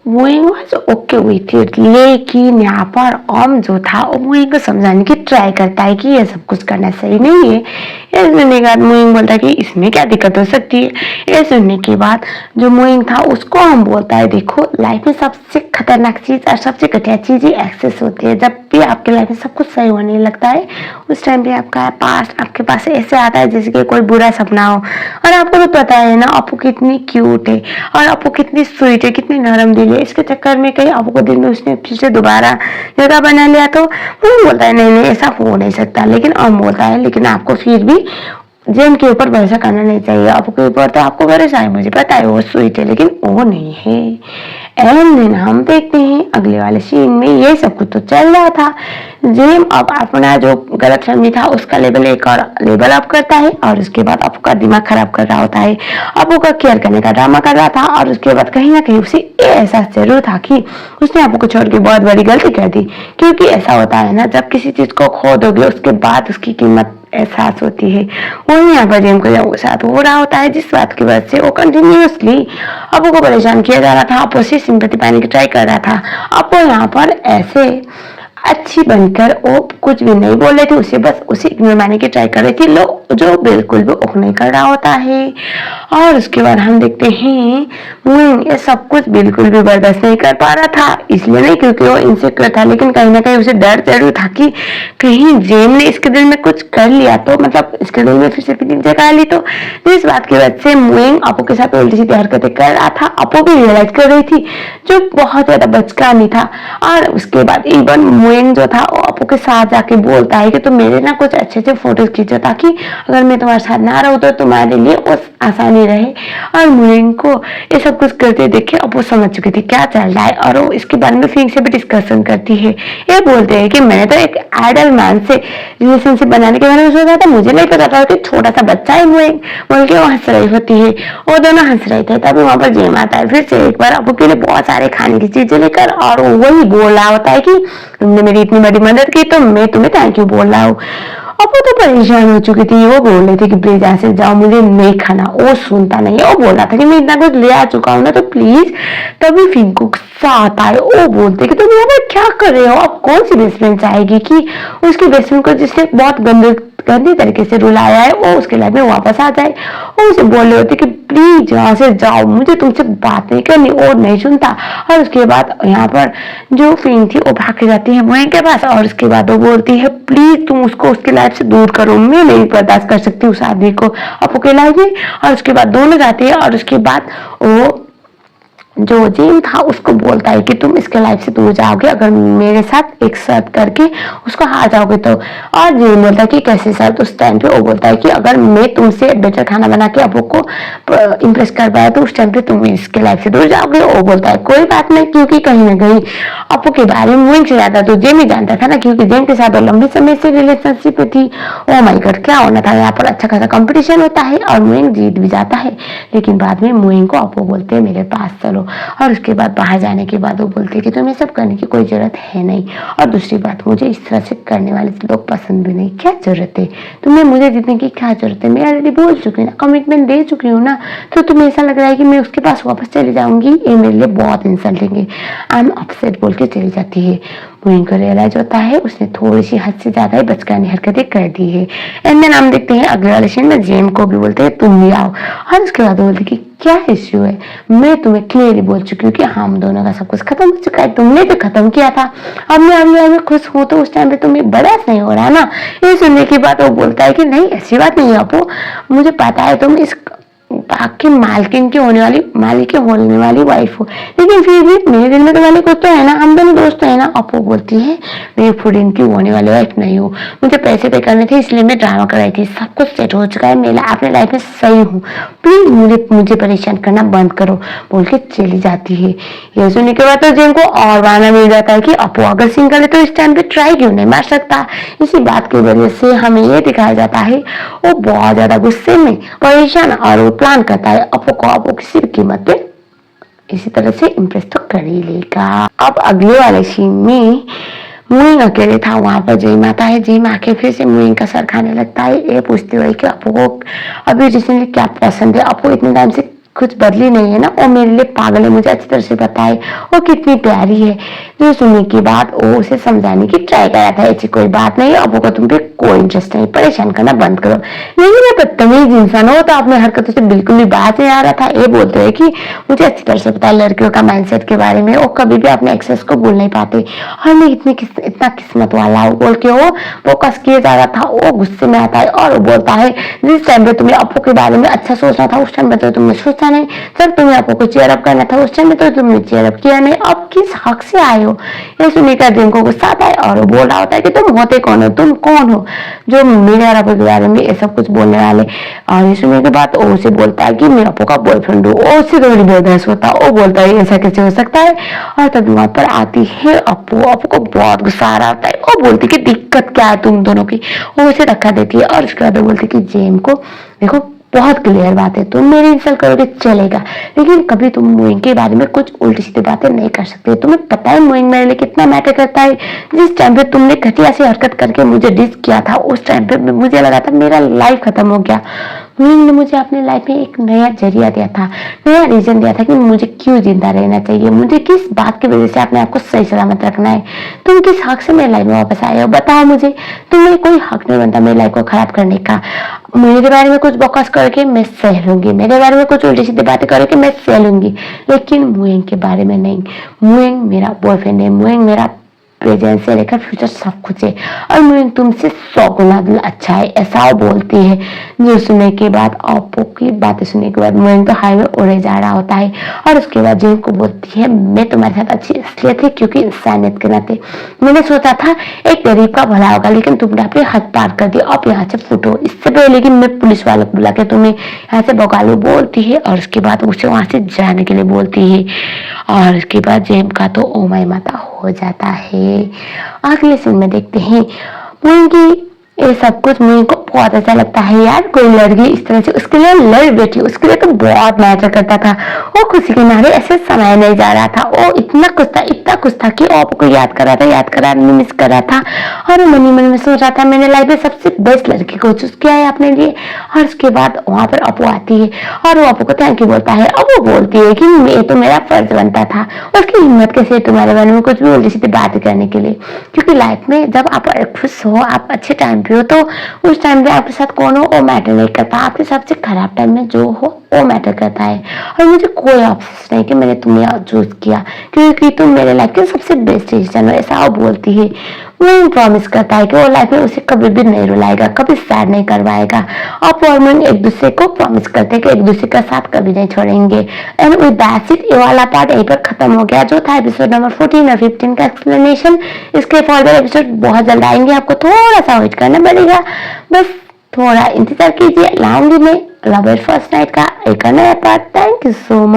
Moving was okay with it, लेकिन यहाँ पर ओम जो था वो मोइंग को समझाने की ट्राई करता है कि ये सब कुछ करना सही नहीं है। ये सुनने के बाद मोइंग बोलता है कि इसमें क्या दिक्कत हो सकती है। ये सुनने के बाद जो मोइंग था उसको हम बोलता है, देखो लाइफ में सबसे खतरनाक चीज और सबसे घटिया चीज ही एक्सेस होती है। जब भी आपके लाइफ में सब कुछ सही होने लगता है उस टाइम पे आपका पास्ट आपके पास ऐसे आता है जैसे कि कोई बुरा सपना हो। और आपको तो पता है ना अपू कितनी क्यूट है और अपू कितनी स्वीट है, कितनी नरम दिल है। इसके चक्कर में कहीं अपू को दिल में उसने फिर से दोबारा जगह बना लिया तो वो बोलता है नहीं नहीं ऐसा हो नहीं सकता। लेकिन हम बोलता है लेकिन आपको फिर भी जेम के ऊपर भरोसा करना नहीं चाहिए। आपके ऊपर तो आपको भरोसा है, मुझे पता है वो स्वीट है लेकिन वो नहीं है। एंड देन हम देखते हैं अगले वाले सीन में ये सब कुछ तो चल रहा था। जेम अब अपना जो गलत फहमी था उसका लेवल एक और लेवल अप करता है और उसके बाद आपू का दिमाग खराब कर रहा होता है। आपू का केयर करने का ड्रामा कर रहा था और उसके बाद कहीं ना कहीं उसे ये एहसास जरूर था कि उसने आपू को छोड़ के बहुत बड़ी गलती कर दी। क्योंकि ऐसा होता है ना जब किसी चीज को खो दोगे उसके बाद उसकी कीमत एहसास होती है। वही यहाँ पर जेम को साथ हो रहा होता है जिस बात की वजह से वो कंटिन्यूसली अपू को परेशान किया जा रहा था। अपू से सिंपैथी पाने की ट्राई कर रहा था। अपू यहाँ पर ऐसे अच्छी बनकर वो कुछ भी नहीं बोल रहे थे, उसे बस उसे इग्नोर मारने की ट्राई कर रही थी लोग जो बिल्कुल भी उख नहीं कर रहा होता है। और उसके बाद हम देखते हैं ये सब कुछ बिल्कुल भी बर्दाश्त नहीं कर पा रहा था। इसलिए नहीं क्योंकि वो इनसिक्योर था लेकिन कहीं ना कहीं उसे डर जरूर था कि कहीं जेम ने इसके दिल में कुछ कर लिया तो मतलब इसके दिल में फिर से फीलिंग जगा ली तो इस बात की वजह से मोइंग अपू के साथ उल्टी सीधी हरकतें कर रहा था। अपू भी रियलाइज कर रही थी जो बहुत ज्यादा बचकानी था। और उसके बाद इवन मोइंग जो था वो अपू के साथ जाके बोलता है कि तुम मेरे ना कुछ अच्छे से फोटोज खींचो ताकि अगर मैं तुम्हारे साथ ना रहूं तो तुम्हारे लिए वो आसानी रहे। और मोइंग को ये सब कुछ करते देखे अपू समझ चुकी थी क्या चल रहा है और वो इसके बारे में फिंग से भी डिस्कशन करती है। ये बोलते हैं कि मैंने तो एक आइडल मैन से रिलेशनशिप बनाने के बारे में सोचा था, मुझे नहीं पता था कि छोटा सा बच्चा है मोइंग। बोल के वो हंस रही होती है। वो दोनों हंस रहे थे तभी वहां पर जेम आता है फिर से एक बार अपू के लिए बहुत सारे खाने की चीजें लेकर और वही बोल रहा होता है कि तुमने मेरी इतनी बड़ी मदद की तो मैं तुम्हें थैंक यू बोल रहा हूँ। अपू तो परेशान हो चुकी थी। वो बोल रही थी कि प्लीज यहाँ से जाओ मुझे नहीं खाना। वो सुनता नहीं है। वो बोल रहा था कि मैं इतना कुछ ले आ चुका हूँ ना तो प्लीज। तभी फिंग को गुस्सा आता है। वो बोलते कि तुम यहाँ पर क्या कर रहे हो। अब कौन सी बेस्ट फ्रेंड चाहेगी कि उसकी बेस्ट फ्रेंड को जिसने बहुत गंदी तरीके से रुलाया है वो उसके लाइफ में वापस आ जाए। वो उसे बोल रहे होते कि प्लीज यहाँ से जाओ मुझे तुमसे बात नहीं करनी। और नहीं सुनता। और उसके बाद यहाँ पर जो फिंग थी वो भाग के जाती है मोइंग के पास और उसके बाद वो बोलती है प्लीज तुम उसको उसके लाइफ से दूर करो, मैं नहीं बर्दाश्त कर सकती उस आदमी को अपू के लाइफ में। और उसके बाद दोनों जाते हैं और उसके बाद वो जो जेम था उसको बोलता है कि तुम इसके लाइफ से दूर जाओगे अगर मेरे साथ एक शर्त करके उसको हार जाओगे तो। और जेम बोलता है कि कैसे शर्त। उस टाइम पे वो बोलता है कि अगर मैं तुमसे बेटर खाना बना के अपू को इम्प्रेस कर पाया तो उस टाइम पे तुम इसके लाइफ से दूर जाओगे। वो बोलता है कोई बात नहीं क्योंकि कहीं ना कहीं अपू के बारे में मोइंग से ज्यादा तो जेम ही जानता था ना क्योंकि जेम के साथ वो लंबे समय से रिलेशनशिप में थी। ओ माय गॉड क्या होना था। यहाँ पर अच्छा खासा कंपटीशन होता है और मोइंग जीत भी जाता है। लेकिन बाद में मोइंग को अपू बोलते हैं मेरे पास चलो। और उसके बाद बाहर जाने के बाद वो बोलते कि तुम्हें सब करने की कोई जरूरत है नहीं। और दूसरी बात मुझे इस तरह से करने वाले लोग पसंद भी नहीं। क्या जरूरत है तुम्हें मुझे जीतने की, क्या जरूरत है। मैं ऑलरेडी बोल चुकी हूँ ना, कमिटमेंट दे चुकी हूँ ना। तो तुम्हें ऐसा लग रहा है कि मैं उसके पास वापस चली जाऊंगी, ये मेरे लिए बहुत इंसल्टिंग है। आई एम अपसेट बोल के चली जाती है। मोइंग को रियलाइज होता है उसने थोड़ी सी हद से ज्यादा ही बचकानी हरकतें कर दी है। एंड देन हम देखते हैं अगले वाले सीन में जेम को भी बोलते हैं तुम भी आओ। और उसके बाद बोलते कि क्या इश्यू है। मैं तुम्हें क्लियरली बोल चुकी हूँ कि हम दोनों का सब कुछ खत्म हो चुका है, तुमने तो खत्म किया था। अब मैं अगले में खुश हूँ तो उस टाइम पे तुम्हें बर्दाश्त नहीं हो रहा ना। ये सुनने के बाद वो बोलता है कि नहीं ऐसी बात नहीं है अपू, मुझे पता है तुम इस आपकी मालकिन की होने वाली मालिक की होने वाली वाइफ हो लेकिन फिर भी मेरे दिल में तो वाले कुछ तो है ना, हम दोनों दोस्त है ना। अपू बोलती है मैं फूडिन की होने वाली वाइफ नहीं हूँ, मुझे पैसे पे करने थे इसलिए मैं ड्रामा कर रही थी। सब कुछ सेट हो चुका है, मैं अपने लाइफ में सही हूँ, प्लीज मुझे परेशान करना बंद करो बोल के चली जाती है। ये सुनने के बाद तो जेम को और बहाना मिल जाता है कि अपू अगर सिंगल है तो इस टाइम पे ट्राई क्यों नहीं मार सकता। इसी बात की वजह से हमें ये दिखाया जाता है वो बहुत ज्यादा गुस्से में परेशान और वो प्लान करता है अपू को अपू किसी भी कीमत पे इसी तरह से इम्प्रेस तो कर ही लेगा। अब अगले वाले सीन में मोइंग अकेले था, वहां पर जेम आता है। जेम आके फिर से मोइंग का सर खाने लगता है। ये पूछते हुए कि अपू को अभी रिसेंटली क्या पसंद है। अपू इतने टाइम से कुछ बदली नहीं है ना, वो मेरे लिए पागल है, मुझे अच्छी तरह से पता है वो कितनी प्यारी है। जो सुनने की बात वो उसे समझाने की ट्राई करा था, ऐसी कोई बात नहीं, अब को तुम पे कोई इंटरेस्ट नहीं, परेशान करना बंद करो। लेकिन ये बदतमीज इंसान हो तो अपने हरकतों से बिल्कुल भी बात नहीं आ रहा था। ये बोलते हैं कि मुझे अच्छी तरह से पता है लड़कियों का माइंडसेट के बारे में, वो कभी भी अपने एक्सेस को भूल नहीं पाते और मैं इतना किस्मत वाला हूँ बोल के वो कस किए जा रहा था। वो गुस्से में आता है और वो बोलता है जिस टाइम पे तुम्हें अपू के बारे में अच्छा सोचना था उस टाइम पे तो तुमने सोचा नहीं, जब तुम्हें अपू को चेयर अप करना था उस टाइम पे तो तुमने चेयर अप किया नहीं, अब किस हक से आए हो। ये सुनकर जिम को गुस्सा आता है और वो बोल रहा होता है कि तुम होते कौन हो, तुम कौन हो जो मेरे और अपू के बारे में ये सब कुछ बोलने वाले। और ये सुनने के बाद वो उसे बोलता है कि मैं अपू का बॉयफ्रेंड हूँ। वो उससे थोड़ी बहुत बहस होता है, वो बोलता है ऐसा कैसे हो सकता है। और तब वहां पर आती है अपू को बहुत गुस्सा आ रहा होता है, वो बोलती कि दिक्कत क्या है तुम दोनों की। वो उसे धक्का देती है और उसके बाद वो बोलती कि जेम को देखो बहुत क्लियर बात है, तुम मेरी इंसल्ट करोगे चलेगा, लेकिन कभी तुम मोइंग के बारे में कुछ उल्टी सीधी बातें नहीं कर सकते। तुम्हें पता है मोइंग मेरे लिए कितना मैटर करता है। जिस टाइम पे तुमने घटिया सी हरकत करके मुझे डिस किया था उस टाइम पे मुझे लगा था मेरा लाइफ खत्म हो गया। मोइंग ने मुझे अपनी लाइफ में एक नया जरिया दिया था, नया रीजन दिया था कि मुझे क्यों जिंदा रहना चाहिए, मुझे किस बात की वजह से अपने आप को सही सलामत रखना है। तुम किस हक से मेरी लाइफ में वापस आए हो बताओ मुझे। तुम्हें कोई हक नहीं बनता मेरी लाइफ को खराब करने का। मेरे बारे में कुछ बकवास करके मैं सह लूंगी, मेरे बारे में कुछ उल्टी सीधी बातें करके मैं सह लूंगी, लेकिन मुइंग के बारे में नहीं। मुइंग मेरा बॉयफ्रेंड है, मुइंग मेरा प्रेजेंट से लेकर फ्यूचर सब कुछ है और मुइंग तुमसे 100 गुना अच्छा है, ऐसा वो बोलती है। जो सुनने के बाद ओप्पो की बातें सुनने के बाद मुइंग तो हाईवे उड़े जा रहा होता है और उसके बाद जिन को बोलती है मैं तुम्हारे साथ अच्छी इसलिए थी क्योंकि इंसानियत के नाते मैंने सोचा था एक गरीब का भला होगा, लेकिन तुमने अपनी हद पार कर दी, अब यहाँ से फुटो इससे पहले लेकिन मैं पुलिस वालों को बुला के तुम्हें यहाँ से भगालू बोलती है और उसके बाद उसे वहां से जाने के लिए बोलती है। और उसके बाद जेम का तो ओ माई माता हो जाता है। अगले सीन में देखते हैं मुइंग की ये सब कुछ मुझे को बहुत अच्छा लगता है यार, कोई लड़की इस तरह से उसके लिए लड़ बैठी, उसके लिए तो बहुत मैटर करता था। वो खुशी के मारे ऐसे समय नहीं जा रहा था, वो इतना कुछ था कि वो आपको याद कर रहा मिस कर रहा था और मन में सोच रहा था मैंने लाइफ में सबसे बेस्ट लड़की को चूज किया है अपने लिए। और उसके बाद वहां पर अपू आती है और वो अपू को थैंक यू बोलता है और वो बोलती है कि ये तो मेरा फर्ज बनता था। उसकी हिम्मत कैसे तुम्हारे बारे में कुछ भी उल्टी सीधी बात करने के लिए, क्योंकि लाइफ में जब आप खुश हो आप अच्छे टाइम पे हो तो उस टाइम पे आपके साथ कौन हो वो मैटर नहीं करता, आपके सबसे खराब टाइम में जो हो वो मैटर करता है। और मुझे कोई अफसोस नहीं कि मैंने तुम्हें चूज किया क्योंकि तुम मेरे लाइफ के सबसे बेस्ट डिसीजन हो, ऐसा वो बोलती है। वो प्रॉमिस करता है कि वो लाइफ में उसे कभी भी नहीं रुलाएगा, कभी सैड नहीं करवाएगा। आप और मैं एक दूसरे को प्रॉमिस करते हैं कि एक दूसरे का साथ कभी नहीं छोड़ेंगे। एंड विद दैट्स इट, ये वाला पार्ट यहीं पर खत्म हो गया जो था एपिसोड नंबर 14 और 15 का एक्सप्लेनेशन। इसके फर्दर एपिसोड बहुत जल्द आएंगे, आपको थोड़ा सा वेट करना पड़ेगा, बस थोड़ा इंतजार कीजिए। लाऊंगी मैं लव एट फर्स्ट नाइट का एक नया part. Thank you so much.